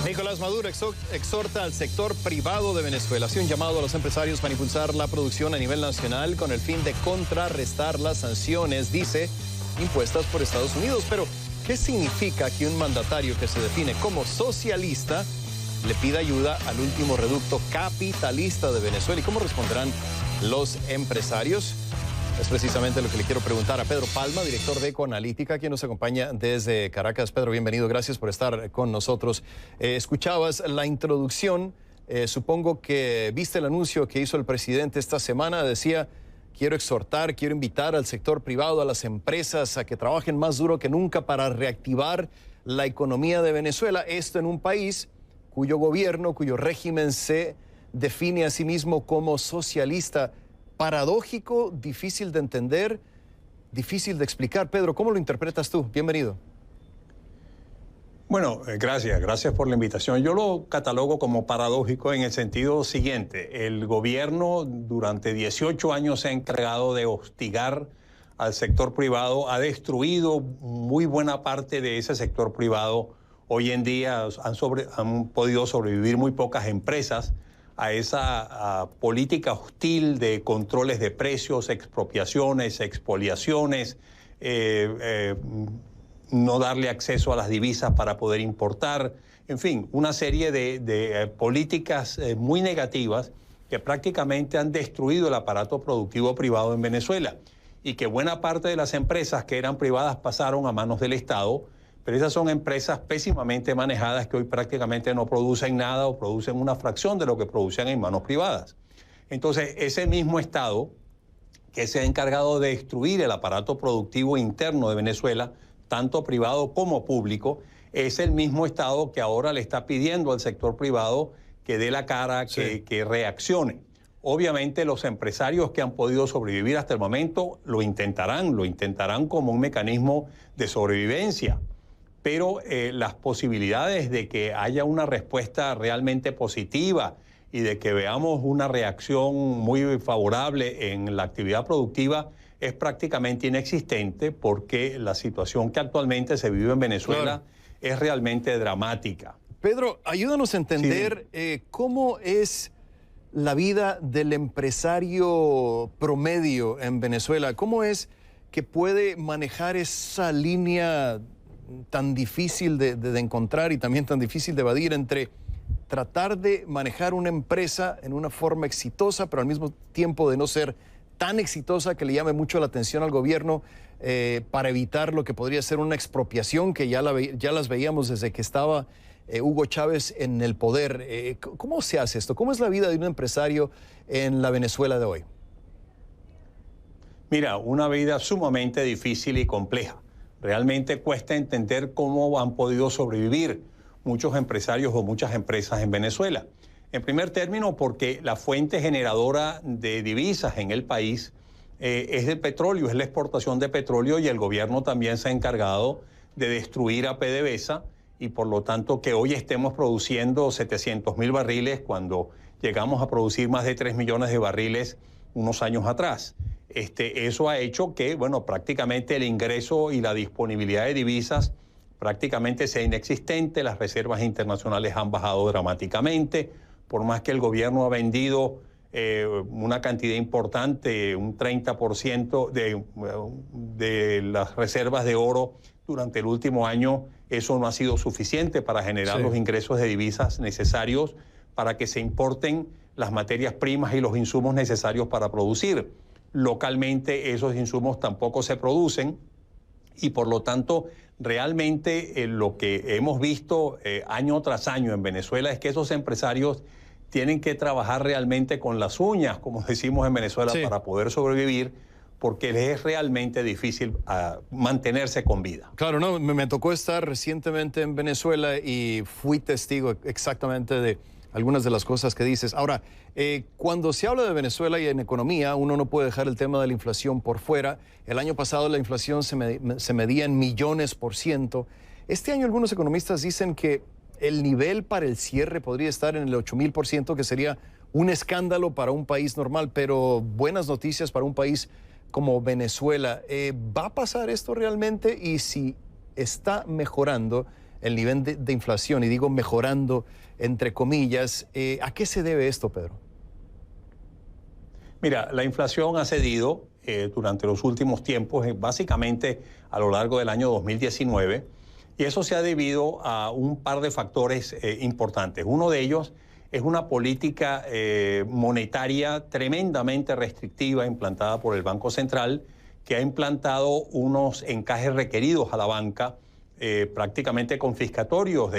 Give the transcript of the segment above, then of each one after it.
Nicolás Maduro exhorta al sector privado de Venezuela. Hace un llamado a los empresarios para impulsar la producción a nivel nacional con el fin de contrarrestar las sanciones, dice, impuestas por Estados Unidos. Pero, ¿qué significa que un mandatario que se define como socialista le pida ayuda al último reducto capitalista de Venezuela? ¿Y cómo responderán los empresarios? Es precisamente lo que le quiero preguntar a Pedro Palma, director de Ecoanalítica, quien nos acompaña desde Caracas. Pedro, bienvenido, gracias por estar con nosotros. Escuchabas la introducción, supongo que viste el anuncio que hizo el presidente esta semana. Decía, quiero exhortar, quiero invitar al sector privado, a las empresas, a que trabajen más duro que nunca para reactivar la economía de Venezuela. Esto en un país cuyo gobierno, cuyo régimen se define a sí mismo como socialista. Paradójico, difícil de entender, difícil de explicar. Pedro, ¿cómo lo interpretas tú? Bienvenido. Bueno, gracias por la invitación. Yo lo catalogo como paradójico en el sentido siguiente. El gobierno durante 18 años se ha encargado de hostigar al sector privado, ha destruido muy buena parte de ese sector privado. Hoy en día han podido sobrevivir muy pocas empresas a esa política hostil de controles de precios, expropiaciones, expoliaciones, no darle acceso a las divisas para poder importar, en fin, una serie de políticas muy negativas que prácticamente han destruido el aparato productivo privado en Venezuela y que buena parte de las empresas que eran privadas pasaron a manos del Estado. Pero esas son empresas pésimamente manejadas que hoy prácticamente no producen nada o producen una fracción de lo que producían en manos privadas. Entonces, ese mismo Estado que se ha encargado de destruir el aparato productivo interno de Venezuela, tanto privado como público, es el mismo Estado que ahora le está pidiendo al sector privado que dé la cara, que reaccione. Obviamente los empresarios que han podido sobrevivir hasta el momento lo intentarán como un mecanismo de sobrevivencia. Pero las posibilidades de que haya una respuesta realmente positiva y de que veamos una reacción muy favorable en la actividad productiva es prácticamente inexistente, porque la situación que actualmente se vive en Venezuela es realmente dramática. Pedro, ayúdanos a entender cómo es la vida del empresario promedio en Venezuela. ¿Cómo es que puede manejar esa línea tan difícil de encontrar y también tan difícil de evadir entre tratar de manejar una empresa en una forma exitosa, pero al mismo tiempo de no ser tan exitosa que le llame mucho la atención al gobierno, para evitar lo que podría ser una expropiación que ya las veíamos desde que estaba Hugo Chávez en el poder? ¿Cómo se hace esto? ¿Cómo es la vida de un empresario en la Venezuela de hoy? Mira, una vida sumamente difícil y compleja. Realmente cuesta entender cómo han podido sobrevivir muchos empresarios o muchas empresas en Venezuela. En primer término, porque la fuente generadora de divisas en el país es el petróleo, es la exportación de petróleo, y el gobierno también se ha encargado de destruir a PDVSA, y por lo tanto que hoy estemos produciendo 700.000 barriles cuando llegamos a producir más de 3 millones de barriles unos años atrás. Eso ha hecho que, bueno, prácticamente el ingreso y la disponibilidad de divisas prácticamente sea inexistente. Las reservas internacionales han bajado dramáticamente, por más que el gobierno ha vendido una cantidad importante, un 30% de las reservas de oro durante el último año. Eso no ha sido suficiente para generar los ingresos de divisas necesarios para que se importen las materias primas y los insumos necesarios para producir. Localmente esos insumos tampoco se producen, y por lo tanto realmente lo que hemos visto año tras año en Venezuela es que esos empresarios tienen que trabajar realmente con las uñas, como decimos en Venezuela, para poder sobrevivir, porque les es realmente difícil mantenerse con vida. Claro, no, me tocó estar recientemente en Venezuela y fui testigo exactamente de algunas de las cosas que dices. Ahora, cuando se habla de Venezuela y en economía, uno no puede dejar el tema de la inflación por fuera. El año pasado la inflación se medía en millones %. Este año algunos economistas dicen que el nivel para el cierre podría estar en el 8.000%, que sería un escándalo para un país normal, pero buenas noticias para un país como Venezuela. ¿Va a pasar esto realmente? Y si está mejorando, el nivel de inflación, y digo mejorando entre comillas. ¿A qué se debe esto, Pedro? Mira, la inflación ha cedido durante los últimos tiempos, básicamente a lo largo del año 2019, y eso se ha debido a un par de factores importantes. Uno de ellos es una política monetaria tremendamente restrictiva implantada por el Banco Central, que ha implantado unos encajes requeridos a la banca prácticamente confiscatorios,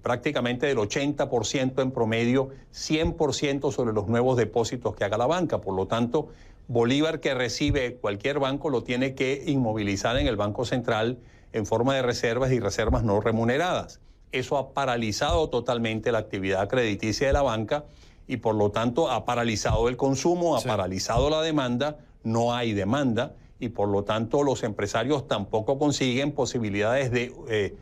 prácticamente del 80% en promedio, 100% sobre los nuevos depósitos que haga la banca. Por lo tanto, bolívar que recibe cualquier banco lo tiene que inmovilizar en el Banco Central en forma de reservas y reservas no remuneradas. Eso ha paralizado totalmente la actividad crediticia de la banca y por lo tanto ha paralizado el consumo, ha paralizado la demanda, no hay demanda y por lo tanto los empresarios tampoco consiguen posibilidades de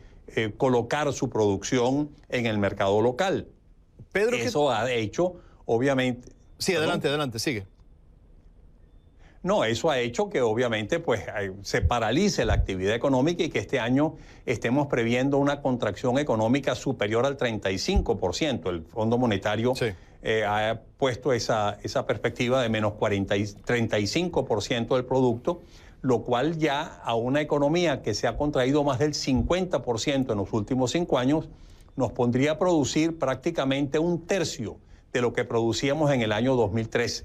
colocar su producción en el mercado local. Pedro, eso ha hecho, obviamente... Sí, adelante, sigue. No, eso ha hecho que obviamente pues, se paralice la actividad económica y que este año estemos previendo una contracción económica superior al 35%. El Fondo Monetario ha puesto esa perspectiva de menos 35% del producto, lo cual ya a una economía que se ha contraído más del 50% en los últimos 5 años, nos pondría a producir prácticamente un tercio de lo que producíamos en el año 2013.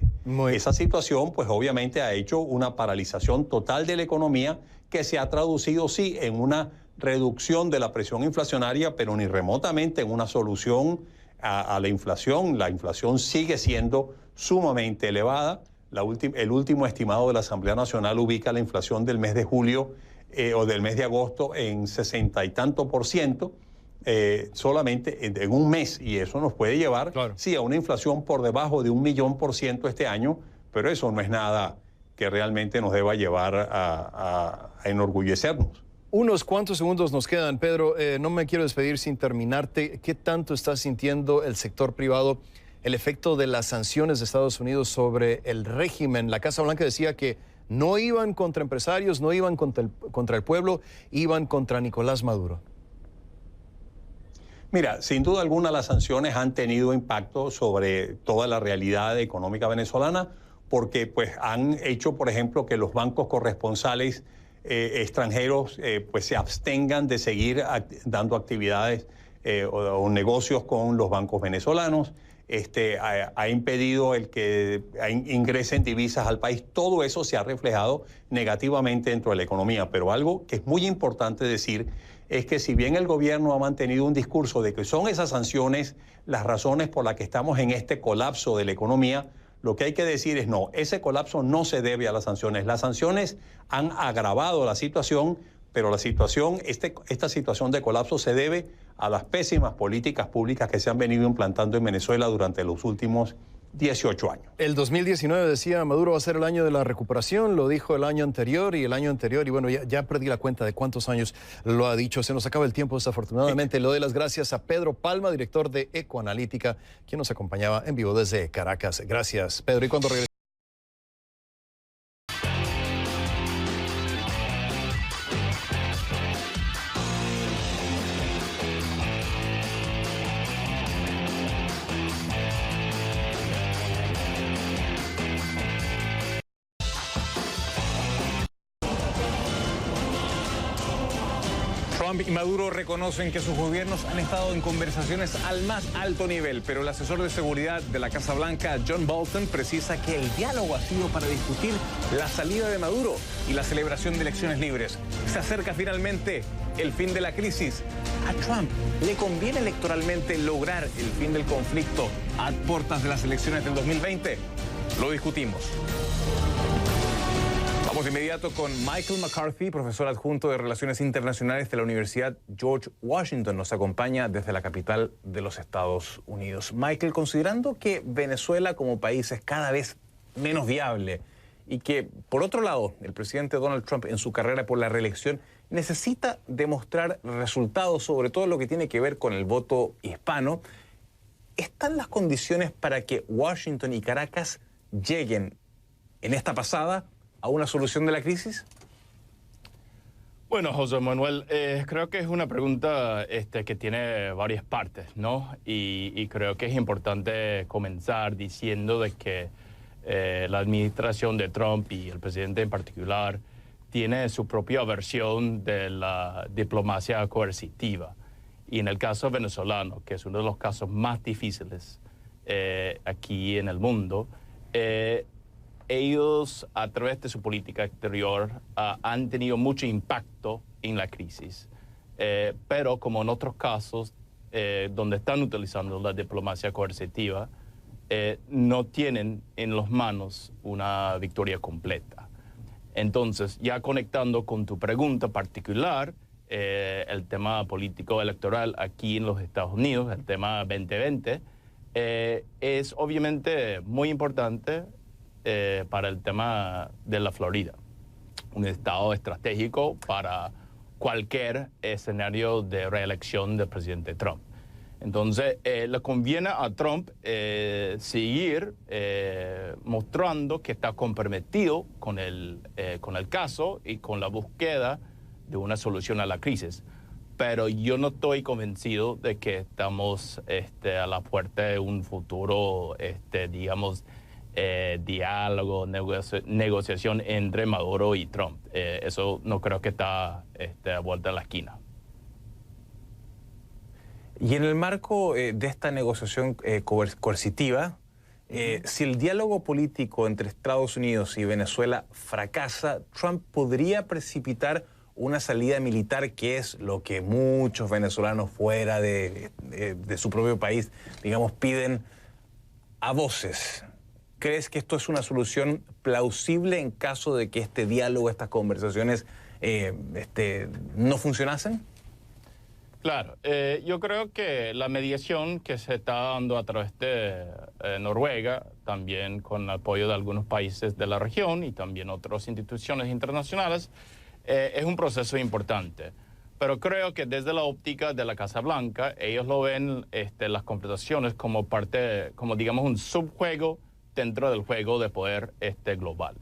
Esa situación, pues obviamente ha hecho una paralización total de la economía que se ha traducido, sí, en una reducción de la presión inflacionaria, pero ni remotamente en una solución a la inflación. La inflación sigue siendo sumamente elevada. El último estimado de la Asamblea Nacional ubica la inflación del mes de julio o del mes de agosto en 60 y tanto %. Solamente en un mes, y eso nos puede llevar, sí, a una inflación por debajo de 1.000.000% este año, pero eso no es nada que realmente nos deba llevar a enorgullecernos. Unos cuantos segundos nos quedan, Pedro. No me quiero despedir sin terminarte. ¿Qué tanto está sintiendo el sector privado el efecto de las sanciones de Estados Unidos sobre el régimen? La Casa Blanca decía que no iban contra empresarios, no iban contra el pueblo, iban contra Nicolás Maduro. Mira, sin duda alguna las sanciones han tenido impacto sobre toda la realidad económica venezolana porque pues, han hecho, por ejemplo, que los bancos corresponsales extranjeros pues, se abstengan de seguir dando actividades o negocios con los bancos venezolanos. Ha impedido el que ingresen divisas al país. Todo eso se ha reflejado negativamente dentro de la economía. Pero algo que es muy importante decir es que si bien el gobierno ha mantenido un discurso de que son esas sanciones las razones por las que estamos en este colapso de la economía, lo que hay que decir es no, ese colapso no se debe a las sanciones. Las sanciones han agravado la situación, pero la situación, esta situación de colapso se debe a las pésimas políticas públicas que se han venido implantando en Venezuela durante los últimos 18 años. El 2019, decía Maduro, va a ser el año de la recuperación, lo dijo el año anterior, y bueno, ya perdí la cuenta de cuántos años lo ha dicho. Se nos acaba el tiempo, desafortunadamente. Le doy las gracias a Pedro Palma, director de Ecoanalítica, quien nos acompañaba en vivo desde Caracas. Gracias, Pedro. Y cuando regresemos... Trump y Maduro reconocen que sus gobiernos han estado en conversaciones al más alto nivel, pero el asesor de seguridad de la Casa Blanca, John Bolton, precisa que el diálogo ha sido para discutir la salida de Maduro y la celebración de elecciones libres. Se acerca finalmente el fin de la crisis. A Trump le conviene electoralmente lograr el fin del conflicto a puertas de las elecciones del 2020. Lo discutimos. Vamos de inmediato con Michael McCarthy, profesor adjunto de Relaciones Internacionales de la Universidad George Washington. Nos acompaña desde la capital de los Estados Unidos. Michael, considerando que Venezuela como país es cada vez menos viable y que, por otro lado, el presidente Donald Trump en su carrera por la reelección necesita demostrar resultados, sobre todo lo que tiene que ver con el voto hispano, ¿están las condiciones para que Washington y Caracas lleguen en esta pasada a una solución de la crisis? Bueno, José Manuel, creo que es una pregunta que tiene varias partes, ¿no? Y creo que es importante comenzar diciendo de que la administración de Trump y el presidente en particular tiene su propia versión de la diplomacia coercitiva. Y en el caso venezolano, que es uno de los casos más difíciles aquí en el mundo, ellos, a través de su política exterior, han tenido mucho impacto en la crisis. Pero como en otros casos, donde están utilizando la diplomacia coercitiva, no tienen en las manos una victoria completa. Entonces, ya conectando con tu pregunta particular, el tema político electoral aquí en los Estados Unidos, el tema 2020, es obviamente muy importante para el tema de la Florida, un estado estratégico para cualquier escenario de reelección del presidente Trump. Entonces, le conviene a Trump seguir mostrando que está comprometido con el caso y con la búsqueda de una solución a la crisis. Pero yo no estoy convencido de que estamos a la puerta de un futuro, digamos, diálogo, negociación entre Maduro y Trump. Eso no creo que está a vuelta de la esquina. Y en el marco de esta negociación coercitiva, si el diálogo político entre Estados Unidos y Venezuela fracasa, Trump podría precipitar una salida militar, que es lo que muchos venezolanos fuera de su propio país, digamos, piden a voces. ¿Crees que esto es una solución plausible en caso de que este diálogo, estas conversaciones no funcionasen? Claro, yo creo que la mediación que se está dando a través de Noruega, también con el apoyo de algunos países de la región y también otras instituciones internacionales, es un proceso importante. Pero creo que desde la óptica de la Casa Blanca, ellos lo ven las conversaciones como parte, como digamos un subjuego dentro del juego de poder global.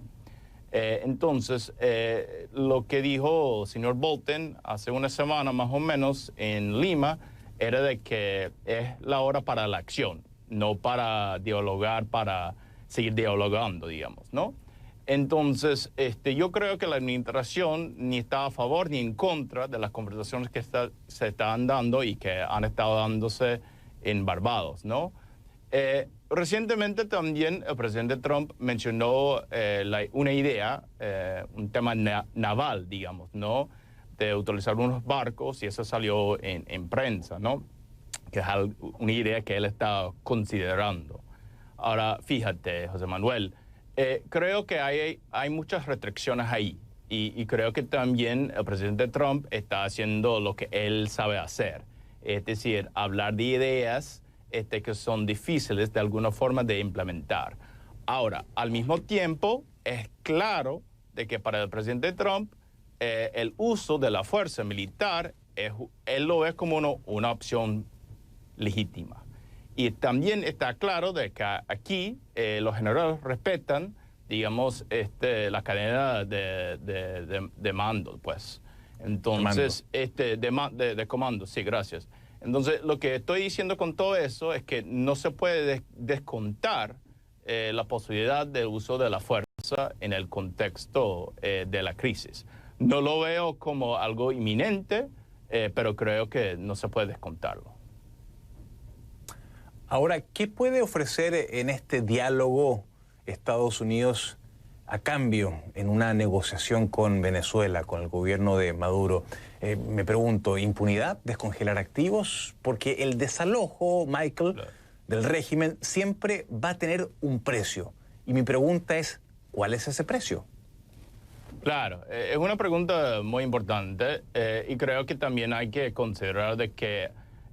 Entonces, lo que dijo el señor Bolton hace una semana más o menos en Lima era de que es la hora para la acción, no para dialogar, para seguir dialogando, digamos, ¿no? Entonces, yo creo que la administración ni está a favor ni en contra de las conversaciones que se están dando y que han estado dándose en Barbados, ¿no? Recientemente también el presidente Trump mencionó una idea, un tema naval, digamos, ¿no? De utilizar unos barcos y eso salió en prensa, ¿no? Que es una idea que él está considerando. Ahora, fíjate, José Manuel, creo que hay muchas restricciones ahí y creo que también el presidente Trump está haciendo lo que él sabe hacer, es decir, hablar de ideas que son difíciles de alguna forma de implementar. Ahora, al mismo tiempo, es claro de que para el presidente Trump el uso de la fuerza militar, él lo ve como una opción legítima. Y también está claro de que aquí los generales respetan, digamos, la cadena de mando, pues. Entonces, de comando, sí, gracias. Entonces, lo que estoy diciendo con todo eso es que no se puede descontar la posibilidad del uso de la fuerza en el contexto de la crisis. No lo veo como algo inminente, pero creo que no se puede descontarlo. Ahora, ¿qué puede ofrecer en este diálogo Estados Unidos a cambio en una negociación con Venezuela, con el gobierno de Maduro? Me pregunto, ¿impunidad? ¿Descongelar activos? Porque el desalojo, Michael, del régimen siempre va a tener un precio. Y mi pregunta es, ¿cuál es ese precio? Claro, es una pregunta muy importante y creo que también hay que considerar de que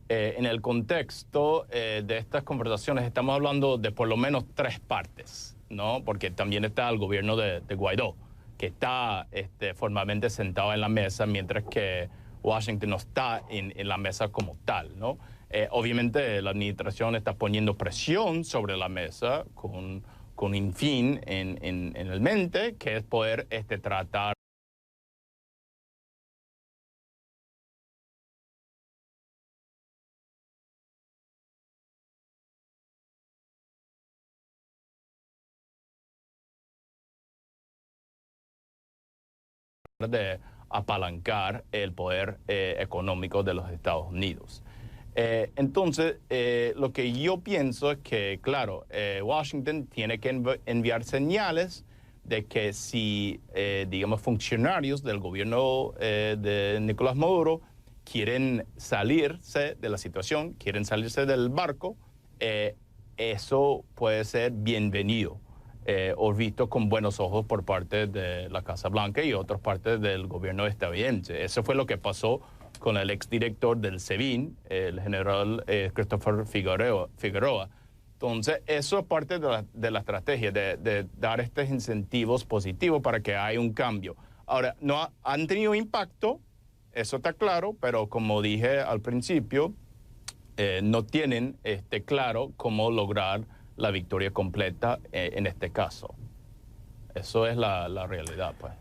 en el contexto de estas conversaciones estamos hablando de por lo menos tres partes, ¿no? Porque también está el gobierno de Guaidó, que está formalmente sentado en la mesa, mientras que Washington no está en la mesa como tal, ¿no? Obviamente la administración está poniendo presión sobre la mesa con un fin en el mente, que es poder tratar de apalancar el poder económico de los Estados Unidos. Entonces, lo que yo pienso es que, claro, Washington tiene que enviar señales de que si, digamos, funcionarios del gobierno de Nicolás Maduro quieren salirse de la situación, quieren salirse del barco, eso puede ser bienvenido o visto con buenos ojos por parte de la Casa Blanca y otras partes del gobierno estadounidense. Eso fue lo que pasó con el exdirector del SEBIN, el general Christopher Figueroa. Entonces, eso es parte de la estrategia, de dar estos incentivos positivos para que haya un cambio. Ahora, no han tenido impacto, eso está claro, pero como dije al principio, no tienen claro cómo lograr la victoria completa en este caso. Eso es la realidad, pues.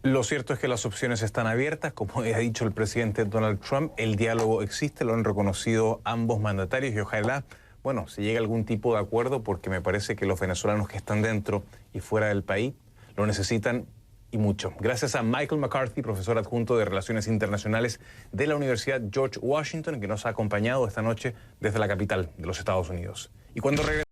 Lo cierto es que las opciones están abiertas, como ha dicho el presidente Donald Trump, el diálogo existe, lo han reconocido ambos mandatarios y ojalá, bueno, se llegue a algún tipo de acuerdo porque me parece que los venezolanos que están dentro y fuera del país lo necesitan y mucho. Gracias a Michael McCarthy, profesor adjunto de Relaciones Internacionales de la Universidad George Washington, que nos ha acompañado esta noche desde la capital de los Estados Unidos. Y cuando